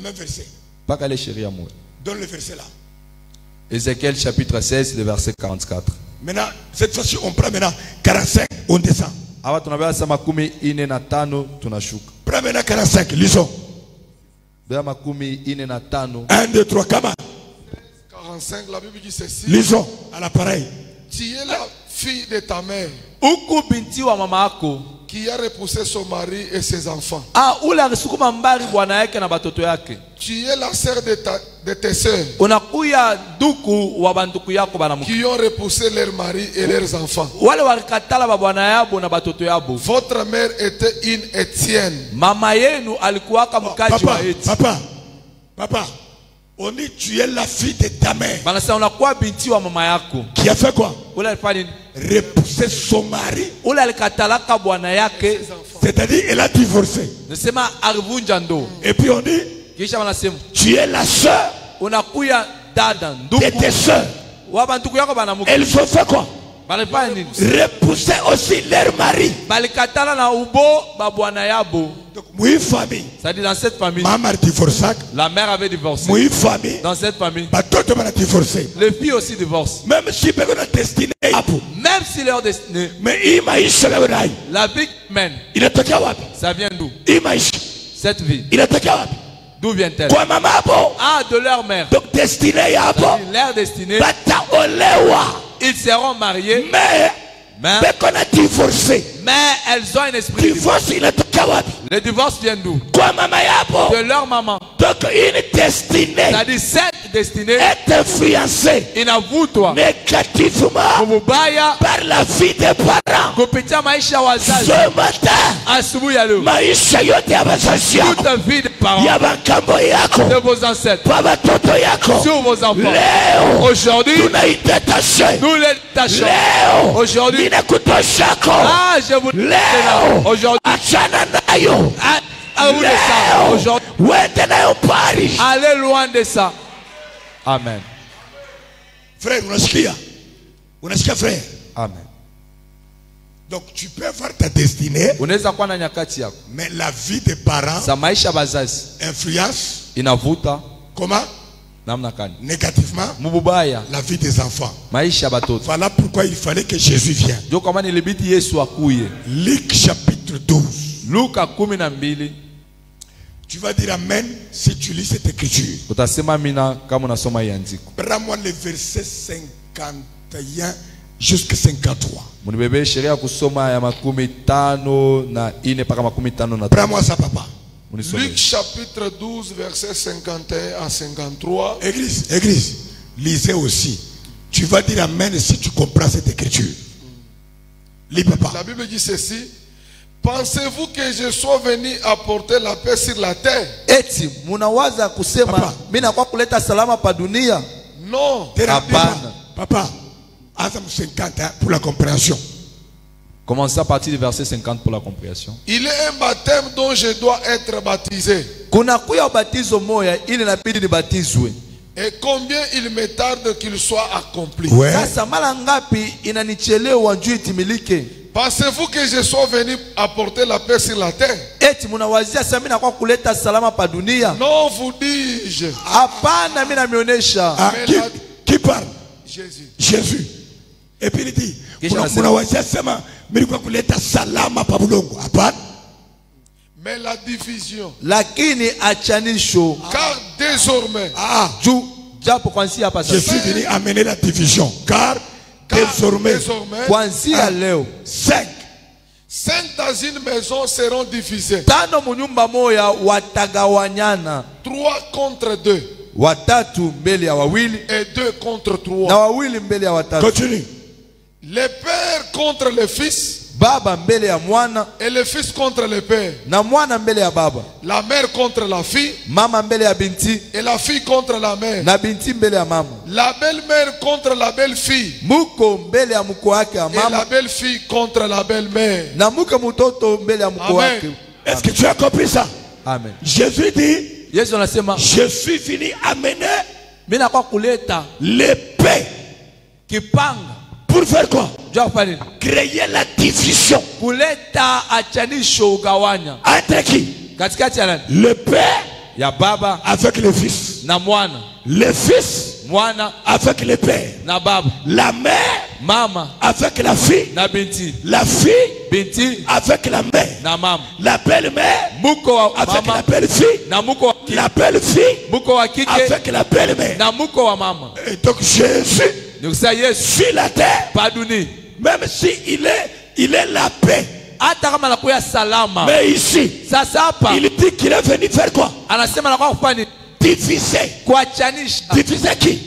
Speaker 1: mêmes versets. Donne le verset là.
Speaker 2: Ézéchiel chapitre 16, le verset 44.
Speaker 1: Maintenant, cette fois-ci, on prend maintenant 45, on descend.
Speaker 2: Prends
Speaker 1: maintenant 45, lisons. 1, 2, 3, comment?
Speaker 3: 45, la Bible dit ceci.
Speaker 1: Lisons à l'appareil.
Speaker 3: Tu es la fille de ta mère qui a repoussé son mari et ses enfants. Tu es la sœur de tes sœurs qui ont repoussé leur mari et leurs enfants. Votre mère était une Étienne.
Speaker 1: Papa, on dit tu es la fille de ta mère. Qui a fait quoi? Repousser son mari. C'est-à-dire elle a divorcé. Et puis on dit tu es la soeur de tes soeurs. Elles ont fait quoi? Repousser aussi leur mari. Donc, famille.
Speaker 2: C'est-à-dire dans cette famille,
Speaker 1: la
Speaker 2: mère avait divorcé. Dans cette famille,
Speaker 1: les
Speaker 2: filles aussi divorcent.
Speaker 1: Même si leur destinée,
Speaker 2: mais la vie mène, ça vient d'où?
Speaker 1: Cette vie,
Speaker 2: inatokea wapi?
Speaker 1: d'où vient-elle?
Speaker 2: Kwa mama hapo.
Speaker 1: Ah, de leur mère.
Speaker 2: Donc destinée yabo.
Speaker 1: Leur destinée,
Speaker 2: Bataolewa.
Speaker 1: ils seront mariés,
Speaker 2: Mais
Speaker 1: mais elles ont un esprit de divorce. Le divorce vient d'où? De leur maman.
Speaker 2: Donc une destinée,
Speaker 1: c'est-à-dire cette destinée
Speaker 2: est influencée
Speaker 1: inavuta
Speaker 2: négativement par la vie des parents.
Speaker 1: kupitia maisha wazazi.
Speaker 2: Ce matin,
Speaker 1: asubuhi ya leo,
Speaker 2: maisha yote ya wazazi yako,
Speaker 1: toute vie des parents,
Speaker 2: ya makambo yako,
Speaker 1: de vos ancêtres,
Speaker 2: kwa watoto yako,
Speaker 1: sur vos enfants,
Speaker 2: leo
Speaker 1: aujourd'hui,
Speaker 2: tunaidetache.
Speaker 1: nous les détachons.
Speaker 2: Leo
Speaker 1: Aujourd'hui,
Speaker 2: ninakutoshako.
Speaker 1: ah, je vous
Speaker 2: Leo
Speaker 1: aujourd'hui,
Speaker 2: achana nayo.
Speaker 1: leo, aujourd'hui,
Speaker 2: wende nayo pari.
Speaker 1: allez loin de ça. Amen.
Speaker 2: Frère, unasikia? Unasikia frère?
Speaker 1: Amen.
Speaker 2: Donc tu peux avoir ta destinée,
Speaker 1: Unaweza kuwa na nyakati yako,
Speaker 2: mais la vie des parents
Speaker 1: za maisha bazazi
Speaker 2: influence
Speaker 1: inavuta
Speaker 2: comment?
Speaker 1: namna gani?
Speaker 2: Négativement
Speaker 1: Mububaya
Speaker 2: la vie des enfants.
Speaker 1: maisha batoto.
Speaker 2: Voilà pourquoi il fallait que Jésus vienne.
Speaker 1: Ndio kama nilibidi Yesu akuye.
Speaker 2: Luc chapitre 12.
Speaker 1: Luka 12.
Speaker 2: Tu vas dire amen si tu lis cette écriture.
Speaker 1: Utasema mina kama unasoma hii andiko.
Speaker 2: Prends-moi le verset 51 jusqu'à 53.
Speaker 1: Munibebe sheria kusoma ya 54 mpaka 53.
Speaker 2: Prends-moi ça papa.
Speaker 3: Luc chapitre 12 verset 51 à 53.
Speaker 2: Église, lisez aussi. Tu vas dire amen si tu comprends cette écriture. Lis papa.
Speaker 3: La Bible dit ceci. Pensez-vous que je sois venu apporter la paix sur la terre?
Speaker 1: Eti munawaza kusema mina kwa kuleta salama pa dunia?
Speaker 3: Non.
Speaker 2: Papa, Azam 50 pour la compréhension.
Speaker 1: Commencez à partir du verset 50 pour la compréhension.
Speaker 3: Il est un baptême dont je dois être baptisé.
Speaker 1: Kuna kuya baptizo moya ili inabidi nibatizwe.
Speaker 3: Et combien il me tarde qu'il soit accompli.
Speaker 2: Ouais.
Speaker 1: Sasa mara ngapi inanichelewa njoo itimilike?
Speaker 3: Pensez-vous que je sois venu apporter la paix sur la terre?
Speaker 1: Eti munawazia sasa mimi nakuwa kuleta salama pa dunia?
Speaker 3: Non, vous dis-je.
Speaker 1: Hapana, mimi nameonesha.
Speaker 2: Ah, qui parle?
Speaker 3: Jésus.
Speaker 2: Jésus. Et puis il dit,
Speaker 1: Munawazia
Speaker 2: sema mimi kwa kuleta salama pa bulongo. Hapana.
Speaker 3: Mais la division.
Speaker 1: Lakini achanisho.
Speaker 3: Car désormais.
Speaker 1: Juu japo kwanzia hapa sasa.
Speaker 2: Je suis venu amener la division. Car désormais,
Speaker 1: kwanzia leo
Speaker 2: 5
Speaker 3: dans une maison seront divisées.
Speaker 1: 5 munyumba moya watagawanyana.
Speaker 3: 3 contre 2.
Speaker 1: Watatu mbele ya wawili.
Speaker 3: Et 2 contre 3.
Speaker 1: Na wawili mbele ya watatu.
Speaker 2: Continue.
Speaker 3: Le père contre le fils.
Speaker 1: Baba mbele ya mwana.
Speaker 3: Et le fils contre le père.
Speaker 1: Na mwana mbele ya baba.
Speaker 3: La mère contre la fille.
Speaker 1: Mama mbele ya binti.
Speaker 3: Et la fille contre la mère.
Speaker 1: Na binti mbele ya mama.
Speaker 3: La belle-mère contre la belle-fille.
Speaker 1: Muko mbele ya mko wake ya mama.
Speaker 3: Et la belle-fille contre la belle-mère.
Speaker 1: Na muko mtoto mbele ya mko wake.
Speaker 2: Est-ce que tu as compris ça?
Speaker 1: Amen.
Speaker 2: Jésus dit,
Speaker 1: Yesu anasema,
Speaker 2: je suis venu amener
Speaker 1: mimi nakuwa kuleta
Speaker 2: l'épée.
Speaker 1: Kipanga.
Speaker 2: Pour faire quoi?
Speaker 1: Créer la division. Kuleta achanisho ugawanya.
Speaker 2: Entre qui?
Speaker 1: Katikati ya nani?
Speaker 2: Le père
Speaker 1: ya baba
Speaker 2: avec le fils.
Speaker 1: Na mwana.
Speaker 2: Le fils
Speaker 1: mwana
Speaker 2: avec le père.
Speaker 1: Na baba.
Speaker 2: La mère
Speaker 1: mama
Speaker 2: avec la fille.
Speaker 1: Na binti.
Speaker 2: La fille
Speaker 1: binti
Speaker 2: avec la mère.
Speaker 1: Na mama.
Speaker 2: La belle-mère
Speaker 1: muko wa
Speaker 2: avec
Speaker 1: mama.
Speaker 2: la belle-fille.
Speaker 1: Na muko wa
Speaker 2: la belle-fille
Speaker 1: muko wa kike
Speaker 2: avec la belle-mère.
Speaker 1: Na muko wa mama.
Speaker 2: Et donc Jésus
Speaker 1: sur
Speaker 2: la terre, même si il est la paix, mais ici il dit qu'il est venu faire quoi? Diviser. Diviser qui?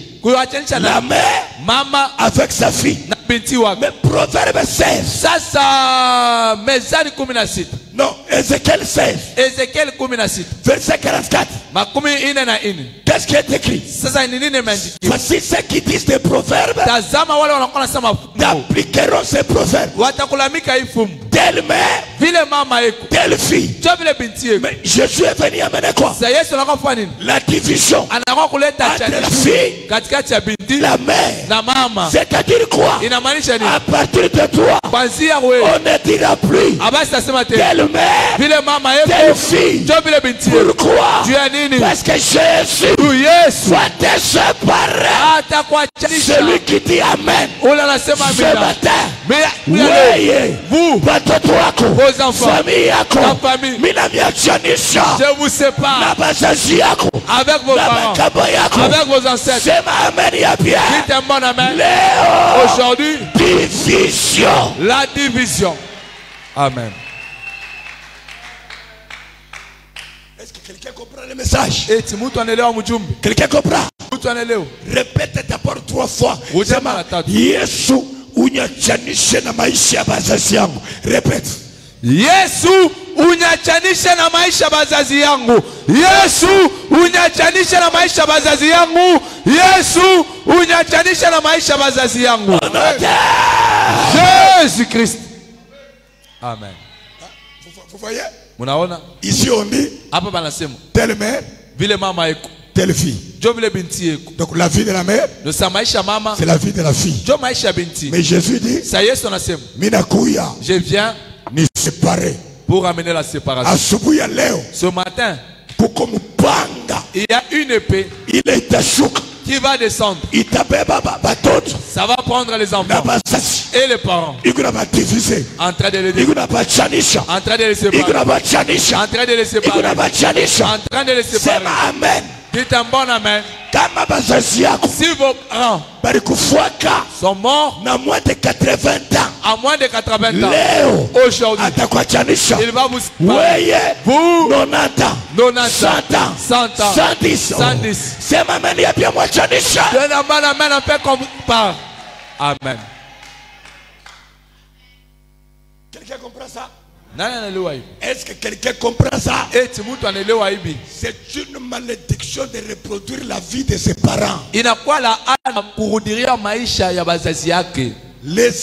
Speaker 2: La mère
Speaker 1: mama
Speaker 2: avec sa fille. Mais Proverbe 16.
Speaker 1: Sasa Mezani 16.
Speaker 2: Non, Ézéchiel 16.
Speaker 1: Ézéchiel 16.
Speaker 2: Verset 44. Qu'est-ce qui est écrit? Voici ceux qui disent des proverbes d'appliqueront ces proverbes. Telle mère, telle fille. Mais Jésus est venu amener quoi? La division entre la fille, la mère. C'est-à-dire quoi? À partir de toi, on ne dira plus telle mère, telle fille. Pourquoi? Parce que Jésus va te séparer. Celui qui dit Amen ce matin, vous, vos enfants, famille,
Speaker 1: je vous sépare avec vos parents, avec vos ancêtres. Dites un bon amen. Aujourd'hui,
Speaker 2: division.
Speaker 1: La division. Amen.
Speaker 2: Est-ce que quelqu'un comprend le message?
Speaker 1: Quelqu'un
Speaker 2: comprend? Répète d'abord 3 fois. Yesu unyachanishe na maisha ya bazazi yangu. Répète.
Speaker 1: Yesu unyachanishe na maisha ya bazazi yangu. Yesu unyachanishe na maisha ya bazazi yangu. Yesu unyachanishe na maisha ya bazazi yangu. Jésus Christ. Amen.
Speaker 2: Vous voyez?
Speaker 1: Munaona?
Speaker 2: Ici on dit
Speaker 1: hapa banasema
Speaker 2: telle mère,
Speaker 1: vile mama yako,
Speaker 2: telle fille.
Speaker 1: Jo vile binti yako.
Speaker 2: Donc la vie de la mère,
Speaker 1: c'est
Speaker 2: la vie de la fille.
Speaker 1: Jo maisha binti.
Speaker 2: Mais Jésus dit,
Speaker 1: ça Yesu anasema,
Speaker 2: minakuya,
Speaker 1: je viens
Speaker 2: ni séparer.
Speaker 1: Pour amener la séparation.
Speaker 2: Asubuhi ya leo,
Speaker 1: ce matin,
Speaker 2: kuko mpanga,
Speaker 1: il y a une épée
Speaker 2: ile itashuka,
Speaker 1: qui va descendre.
Speaker 2: Itabeba batoto,
Speaker 1: ça va prendre les enfants et les parents.
Speaker 2: En train de les diviser.
Speaker 1: En train de les séparer. En train de les séparer. En train de les séparer.
Speaker 2: Amen.
Speaker 1: Dites un bon amen. Si vos parents sont morts
Speaker 2: à moins de 80 ans,
Speaker 1: aujourd'hui, il va vous séparer. Vous,
Speaker 2: 90 ans, 100 ans,
Speaker 1: 100 ans,
Speaker 2: 110.
Speaker 1: 110.
Speaker 2: C'est ma mère, il y a bien moi,
Speaker 1: donne un bon amen, un peu comme par. Amen.
Speaker 2: Quelqu'un comprend ça?
Speaker 1: Est-ce
Speaker 2: que quelqu'un comprend ça?
Speaker 1: C'est
Speaker 2: une malédiction de reproduire la vie de ses parents. Les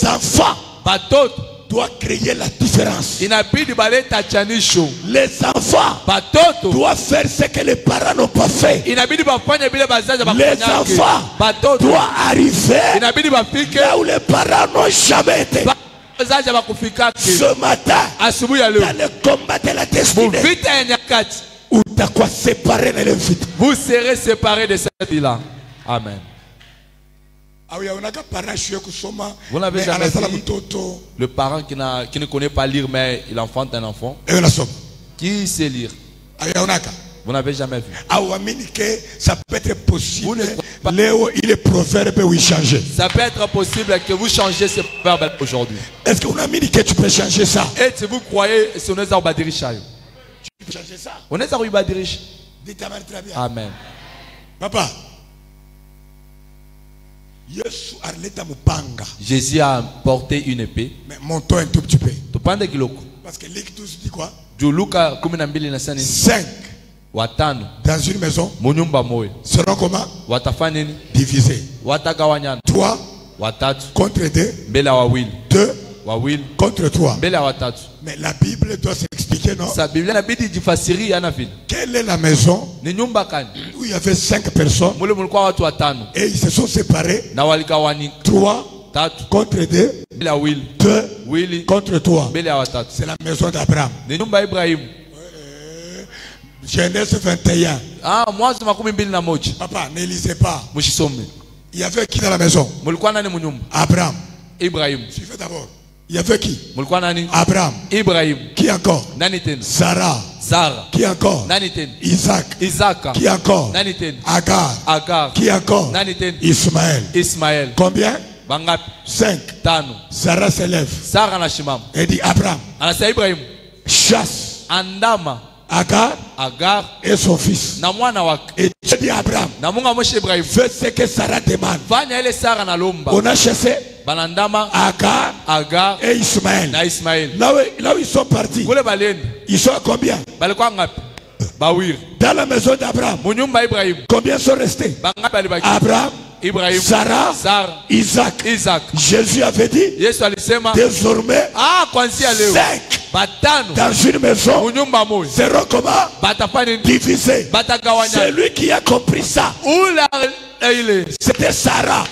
Speaker 2: enfants doivent créer la différence. Les enfants doivent faire ce que les parents n'ont pas fait. Les enfants doivent arriver là où les parents n'ont jamais été. Ce matin, dans le combat de la destinée,
Speaker 1: vous serez séparés de cette vie-là. Amen. Vous n'avez jamais vu le parent qui ne connaît pas lire, mais il enfante un enfant qui sait lire. Vous n'avez jamais vu.
Speaker 2: Ça peut être possible. Léo, il est proverbe où il change.
Speaker 1: Ça peut être possible que vous changez ce proverbe aujourd'hui.
Speaker 2: Est-ce que vous avez dit que tu peux changer ça?
Speaker 1: Et si vous croyez, c'est on est à Ubadirisha.
Speaker 2: Tu peux changer ça?
Speaker 1: On est à Ubadirisha.
Speaker 2: Dites très bien.
Speaker 1: Amen.
Speaker 2: Papa.
Speaker 1: Jésus a porté une épée.
Speaker 2: Mais montons un tout petit peu.
Speaker 1: Parce
Speaker 2: que Luc 12 dit quoi?
Speaker 1: 5
Speaker 2: dans une maison seront comment? Divisés. 3 contre 2. 2 contre 3. Mais la Bible doit s'expliquer, non? Quelle est la maison où il y avait 5 personnes et ils se sont séparés? 3 contre 2. 2 contre 3. C'est la maison d'Abraham. Genèse 21. Papa, ne lisez pas. Il y avait qui dans la maison? Abraham.
Speaker 1: Ibrahim.
Speaker 2: Suivez d'abord. Il y avait qui? Abraham.
Speaker 1: Ibrahim.
Speaker 2: Qui encore? Sarah. Qui encore? Isaac. Qui encore? Agar. Qui encore? Ismaël. Combien? 5. Sarah se lève. Et dit Abraham. Chasse. Agar et son fils. Et Dieu dit à Abraham, fais ce que Sarah demande. On a chassé Agar et Ismaël. Là où ils sont partis, ils sont à combien? Dans la maison d'Abraham, combien sont restés? Abraham, Sarah, Isaac. Jésus avait dit, désormais, 5 dans une maison seront comment? Divisés. Celui qui a compris ça, c'était Sarah.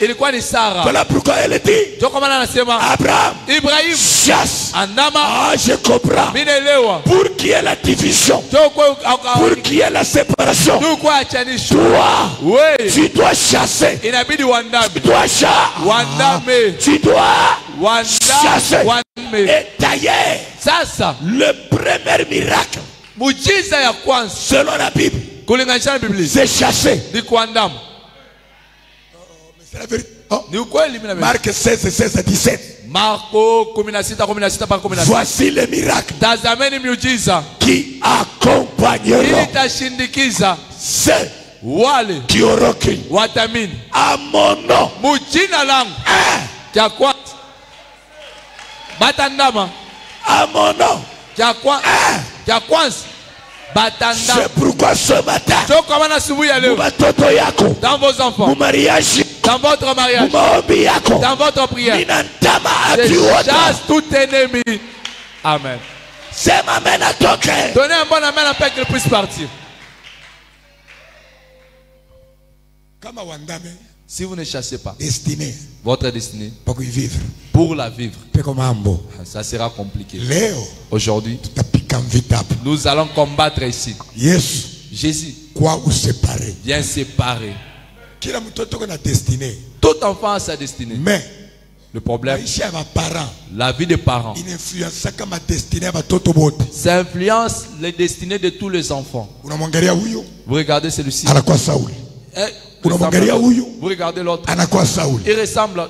Speaker 2: Voilà pourquoi elle dit Abraham, chasse. Je comprends. Pour qu'il y ait la division, pour qu'il y ait la séparation, toi, tu dois chasser. Tu dois chasser. Tu dois chasser. Et d'ailleurs, le premier miracle, selon la Bible, c'est chasser. C'est la vérité. Oh. Marc 16, 16 à 17. Voici les miracles qui accompagneront ceux qui auront cru à mon nom. À mon nom. C'est pourquoi ce matin, dans vos enfants, dans votre mariage, dans votre prière, je chasse tout ennemi. Amen. Donnez un bon amen afin qu'il puisse partir. Si vous ne chassez pas votre destinée pour la vivre, ça sera compliqué. Aujourd'hui, nous allons combattre ici. Jésus vient séparer. Tout enfant a sa destinée. Mais le problème, la vie des parents, ça influence les destinées de tous les enfants. Vous regardez celui-ci. Vous regardez l'autre. Il ressemble.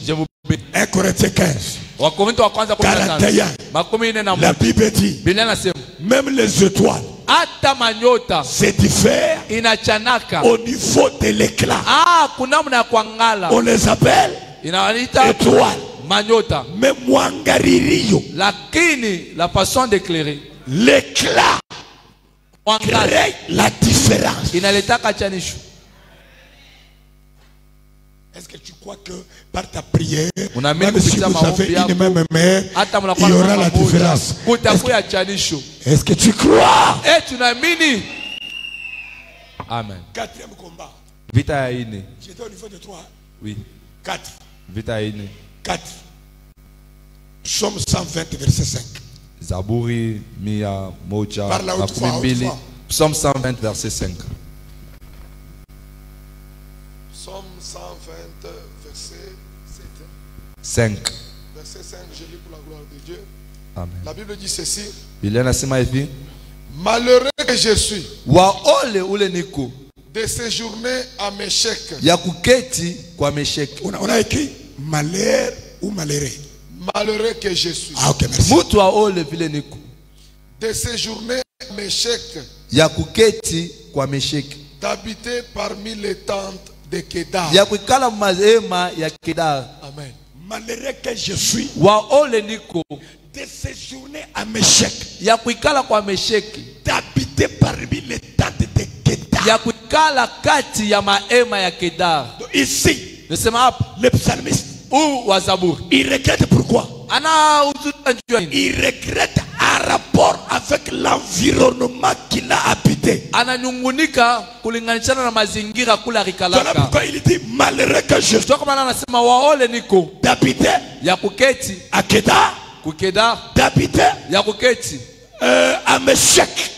Speaker 2: Je vous bénis. 1 Corinthiens 15. La Bible dit, même les étoiles se diffèrent au niveau de l'éclat. On les appelle étoiles. Mais Mwangaririo, la façon d'éclairer, l'éclat crée la différence. Est-ce que tu crois que par ta prière, même si vous avez une même mère, il y aura la différence? Est-ce que tu crois? Amen. Quatrième combat. J'étais au niveau de 3. Oui. 4. 4. Psaume 120, verset 5. Zaburi, Mia, Moja, Psaume 120, verset 5. Psaume 120, verset 5. Verset 5, je lis pour la gloire de Dieu. Amen. La Bible dit ceci. Malheureux que je suis de séjourner à Méchec. On a écrit malheur ou malheureux. Malheureux que je suis. Ah, ok, merci. De séjourner à Méchec. D'habiter parmi les tentes de Kedar. Amen. Malheureux que je suis de séjourner à Méchec, d'habiter parmi les tentes de Kedar. Ici, le psalmiste, il regrette pourquoi? Il regrette un rapport avec l'environnement qu'il a habité. Voilà pourquoi il dit malheureux que je suis d'habiter à Kedar, d'habiter à Méchec.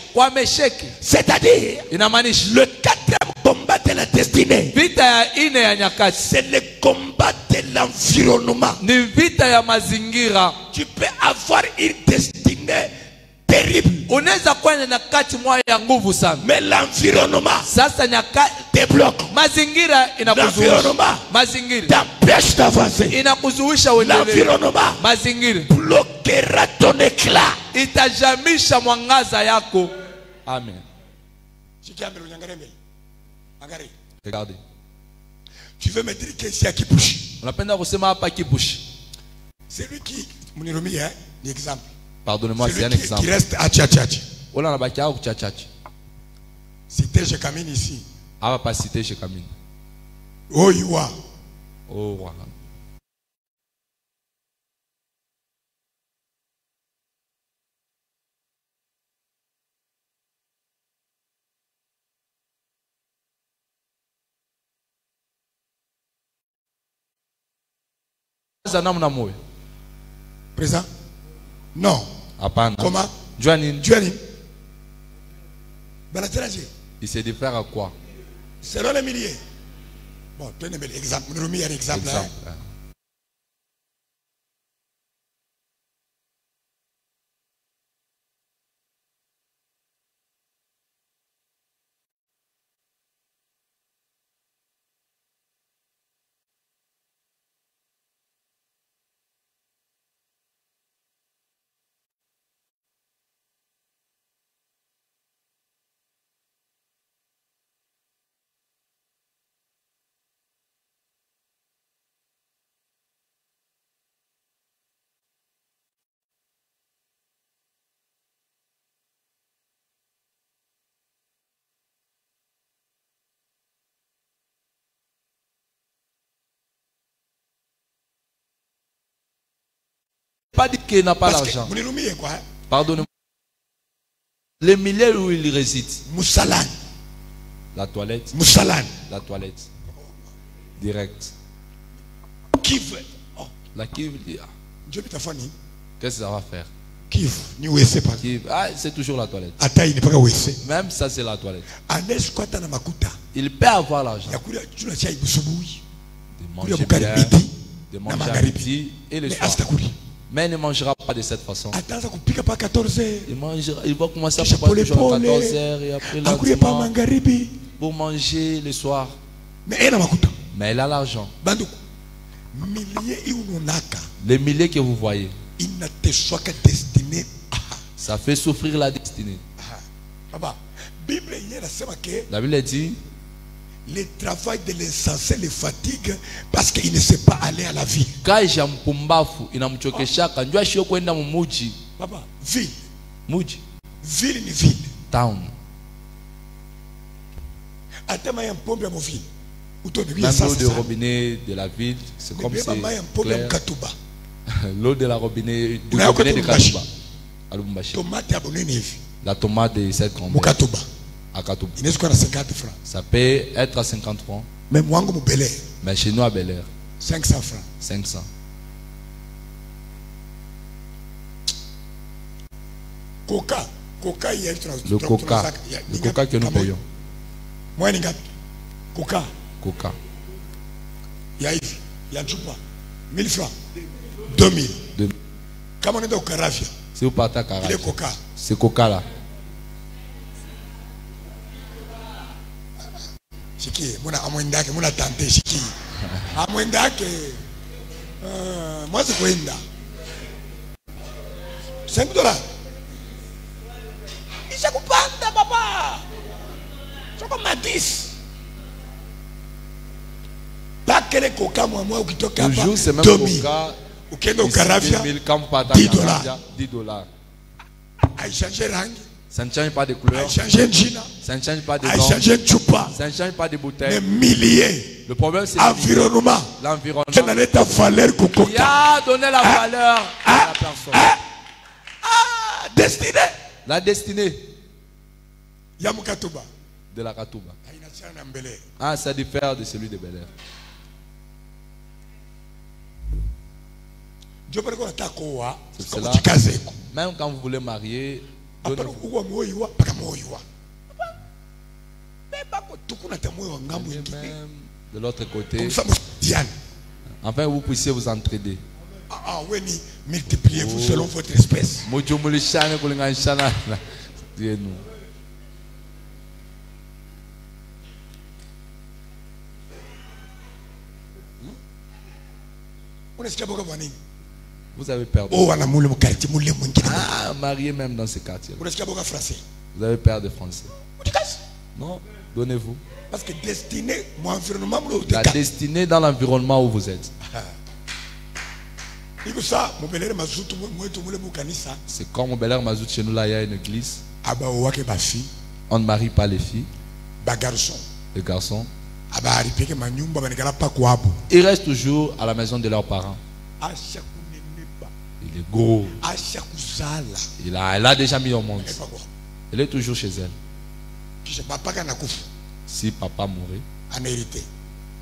Speaker 2: C'est-à-dire le quatrième combat de la destinée, c'est le combat de l'environnement. Tu peux avoir une destinée terrible, mais l'environnement te bloque. L'environnement t'empêche d'avancer. L'environnement bloquera ton éclat. Amen. Regardez. Tu veux me dire que c'est à Kipushi? C'est lui qui, exemple.
Speaker 1: Pardonnez-moi, c'est un exemple.
Speaker 2: Qui reste à Tchatchatch. Cité chez Kamine ici.
Speaker 1: Ah, va pas citer chez Kamine.
Speaker 2: Oh, Yua.
Speaker 1: Oh, voilà.
Speaker 3: Présent? Non. Comment?
Speaker 2: Joanin.
Speaker 3: Il
Speaker 2: s'est dit faire à quoi?
Speaker 3: Selon les milliers. Bon, tenez un exemple. Nous avons un exemple.
Speaker 2: Pas dit qu'il n'a pas l'argent. Pardonnez-moi. Les milliers où il réside.
Speaker 3: Moussalan.
Speaker 2: La toilette.
Speaker 3: Moussalan.
Speaker 2: La toilette. Direct.
Speaker 3: Kiv.
Speaker 2: La Kiv. Qu'est-ce que ça va faire?
Speaker 3: Kiv.
Speaker 2: Ah, c'est toujours la toilette.
Speaker 3: Même
Speaker 2: ça, c'est la toilette. Il peut avoir l'argent. De manger bien, de manger à midi et le soir. Mais il ne mangera pas de cette façon. Il va commencer à préparer toujours à 14h et après lentement pour manger le soir. Mais il a l'argent. Les milliers que vous voyez, ça fait souffrir la destinée. La Bible dit,
Speaker 3: le travail de l'insensé le fatigue parce qu'il ne sait pas aller à la ville.
Speaker 2: Papa,
Speaker 3: ville.
Speaker 2: Muji.
Speaker 3: Ville ni ville.
Speaker 2: Town. Même l'eau de robinet de la ville, c'est comme c'est clair. L'eau de la robinet du robinet de Katuba. La tomate de cette grand-mère. À Katuba. Ça peut être à 50 francs. Mais chez nous à Bel Air,
Speaker 3: 500 francs.
Speaker 2: 500.
Speaker 3: Coca.
Speaker 2: Le coca. Le coca que nous payons.
Speaker 3: Coca. Il y a 1000 francs. 2000. Comme on est au Caravia.
Speaker 2: Si vous partez à Caravia.
Speaker 3: Il est coca.
Speaker 2: C'est coca là.
Speaker 3: Chiki, moi tante Chiki. Moi c'est quoi 5 dollars. Il s'est coupé, papa. C'est comme à 10. Pas que les coca, moi, ou qui toque à
Speaker 2: 2000. C'est même coca.
Speaker 3: Ou qui est au Caravia.
Speaker 2: 10
Speaker 3: dollars.
Speaker 2: 10 dollars.
Speaker 3: A changé rang.
Speaker 2: Ça ne change pas de couleur.
Speaker 3: Ça
Speaker 2: ne change pas de nom.
Speaker 3: Ça
Speaker 2: ne change pas de bouteille.
Speaker 3: Mais milliers.
Speaker 2: Le problème c'est
Speaker 3: l'environnement. Qui a
Speaker 2: donné la valeur à la personne.
Speaker 3: Destinée.
Speaker 2: La destinée.
Speaker 3: Yamukatuba.
Speaker 2: De la Katuba. Ah, ça diffère de celui de Bel Air. C'est cela. Même quand vous voulez marier, de l'autre côté, enfin vous puissiez vous entraider.
Speaker 3: Multipliez-vous selon votre espèce.
Speaker 2: Vous avez peur de marier même dans ce quartier. Vous avez peur de français. Non, donnez-vous.
Speaker 3: Parce que destinée,
Speaker 2: la destinée dans l'environnement où vous êtes. C'est comme au Bel Air Mazout chez nous là, il y a une église. On ne marie pas les filles. Les garçons. Ils restent toujours à la maison de leurs parents. Il est gros. Elle a déjà mis au monde. Elle est toujours chez elle. Si papa mourait,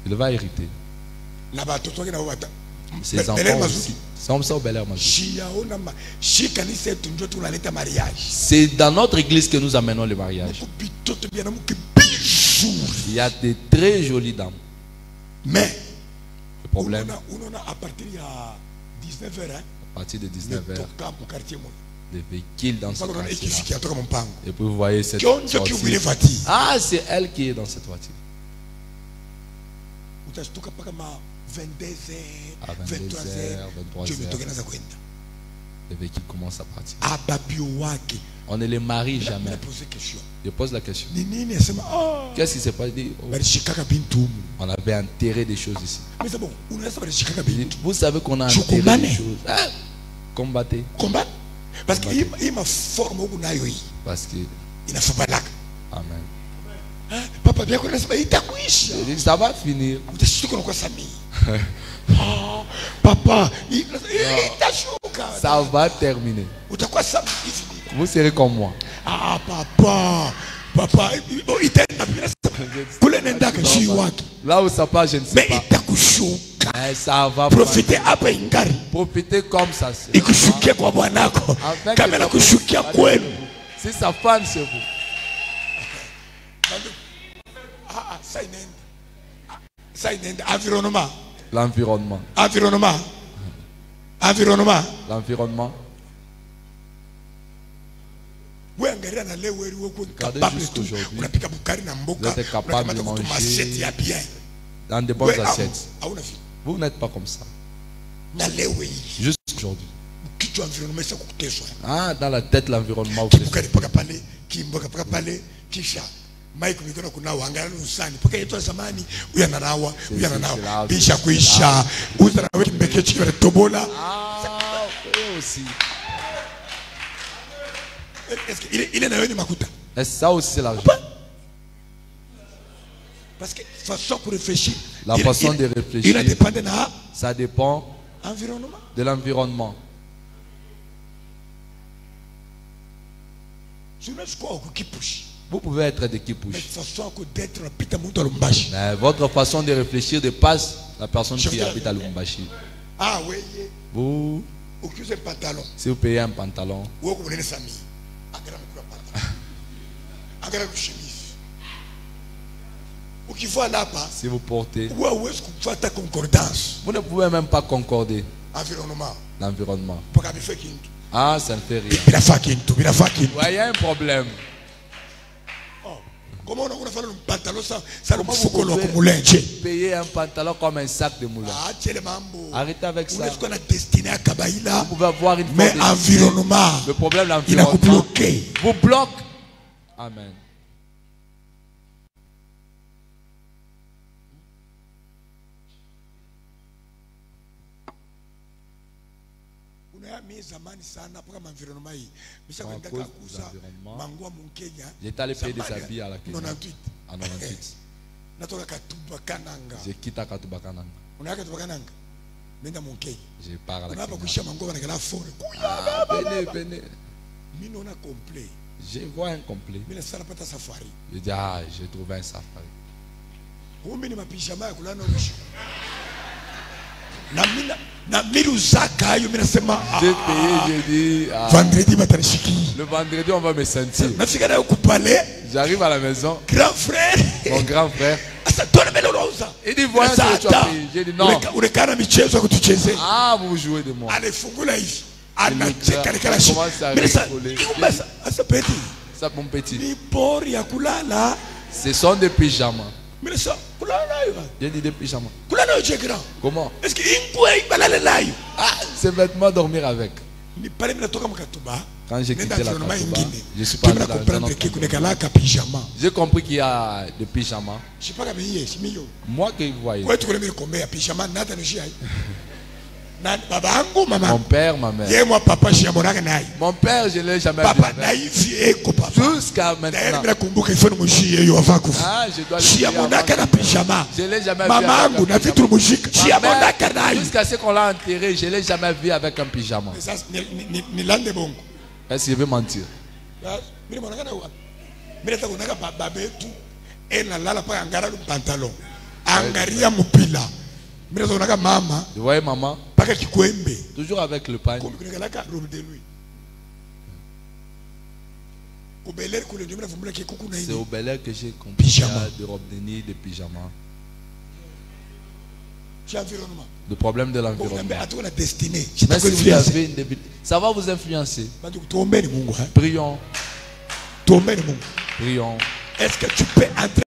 Speaker 2: il va hériter. Ses enfants aussi. C'est dans notre église que nous amenons le mariage. Il y a des très jolies dames.
Speaker 3: Mais
Speaker 2: le problème,
Speaker 3: à partir de 19h,
Speaker 2: des véhicules dans ce quartier. Et puis vous voyez cette voiture. Ah, c'est elle qui est dans cette voiture. À 22h, 23h, les véhicules commencent à partir. On ne les marie jamais. Je pose la question. Qu'est-ce qui s'est passé? On avait enterré des choses ici. Vous savez qu'on a enterré des choses. Ah, combattez.
Speaker 3: Parce qu'il m'a formé.
Speaker 2: Parce que. Amen.
Speaker 3: Papa, bien
Speaker 2: ça va finir.
Speaker 3: Papa,
Speaker 2: ça va terminer. Vous serez comme moi.
Speaker 3: Ah, papa.
Speaker 2: Là où ça passe, je ne sais pas. Mais ça va
Speaker 3: profiter
Speaker 2: comme ça. Si sa femme c'est vous.
Speaker 3: Environnement.
Speaker 2: L'environnement. L'environnement. Regardez jusqu'aujourd'hui. Vous êtes capable de manger dans de bonnes assiettes. Vous n'êtes pas comme ça. Jusqu'aujourd'hui. Ah, dans la tête, l'environnement.
Speaker 3: Mike mikona kunawa angala lusani paka yetu zamani uyananawa bisha kuisha uzana wewe kimbekeci kwa tobola
Speaker 2: aussi.
Speaker 3: Est-ce qu'il est na wewe makuta?
Speaker 2: Est-ce ça aussi c'est l'argent?
Speaker 3: Parce que façon pour réfléchir.
Speaker 2: La façon de réfléchir. Ça dépend de l'environnement. Vous pouvez être de qui push. Mais votre façon de réfléchir dépasse la personne qui habite à Lubumbashi.
Speaker 3: Ah oui.
Speaker 2: Vous, si vous payez un pantalon, si vous portez, vous ne pouvez même pas concorder. L'environnement. Ah, ça ne fait rien. Il y a un problème.
Speaker 3: Comment on fait un pantalon
Speaker 2: ça vous payer un pantalon comme un sac de moulin? Arrêtez avec ça. Vous pouvez avoir une
Speaker 3: mais environnement.
Speaker 2: Le problème, l'environnement vous bloque. Amen. J'étais allé payer des habits à la Kenya en 98. J'ai quitté à Katubakananga. Je pars à la Kenya. Venez. Je vois un complet. Je dis, ah, j'ai trouvé un safari. J'ai payé, j'ai dit le vendredi on va me sentir. J'arrive à la maison. Mon grand frère. Il dit voilà ce que tu as payé. J'ai dit non. Ah, vous jouez de moi. Il commence à rigoler. Ça mon petit. Ce sont des pyjamas. J'ai dit des pyjamas. Comment?
Speaker 3: Est-ce que
Speaker 2: ces vêtements dormir avec. Quand j'ai quitté la Katuba, je suis pas dans un autre. J'ai compris qu'il y a des pyjamas. Moi que vous voyez. Mon père, ma mère. Mon père, je ne l'ai jamais vu. Jusqu'à maintenant. Ah, je dois je ne l'ai jamais vu. Jusqu'à ce qu'on l'a enterré, je ne l'ai jamais vu avec un pyjama. Est-ce qu'il veut mentir?
Speaker 1: Vous voyez maman, toujours avec le pain. C'est au Bel Air que j'ai compris de robe de nuit, de pyjama. Le problème de l'environnement. Mais si vous avez une débilité, ça va vous influencer. Prions. Prions.
Speaker 3: Est-ce que tu peux entrer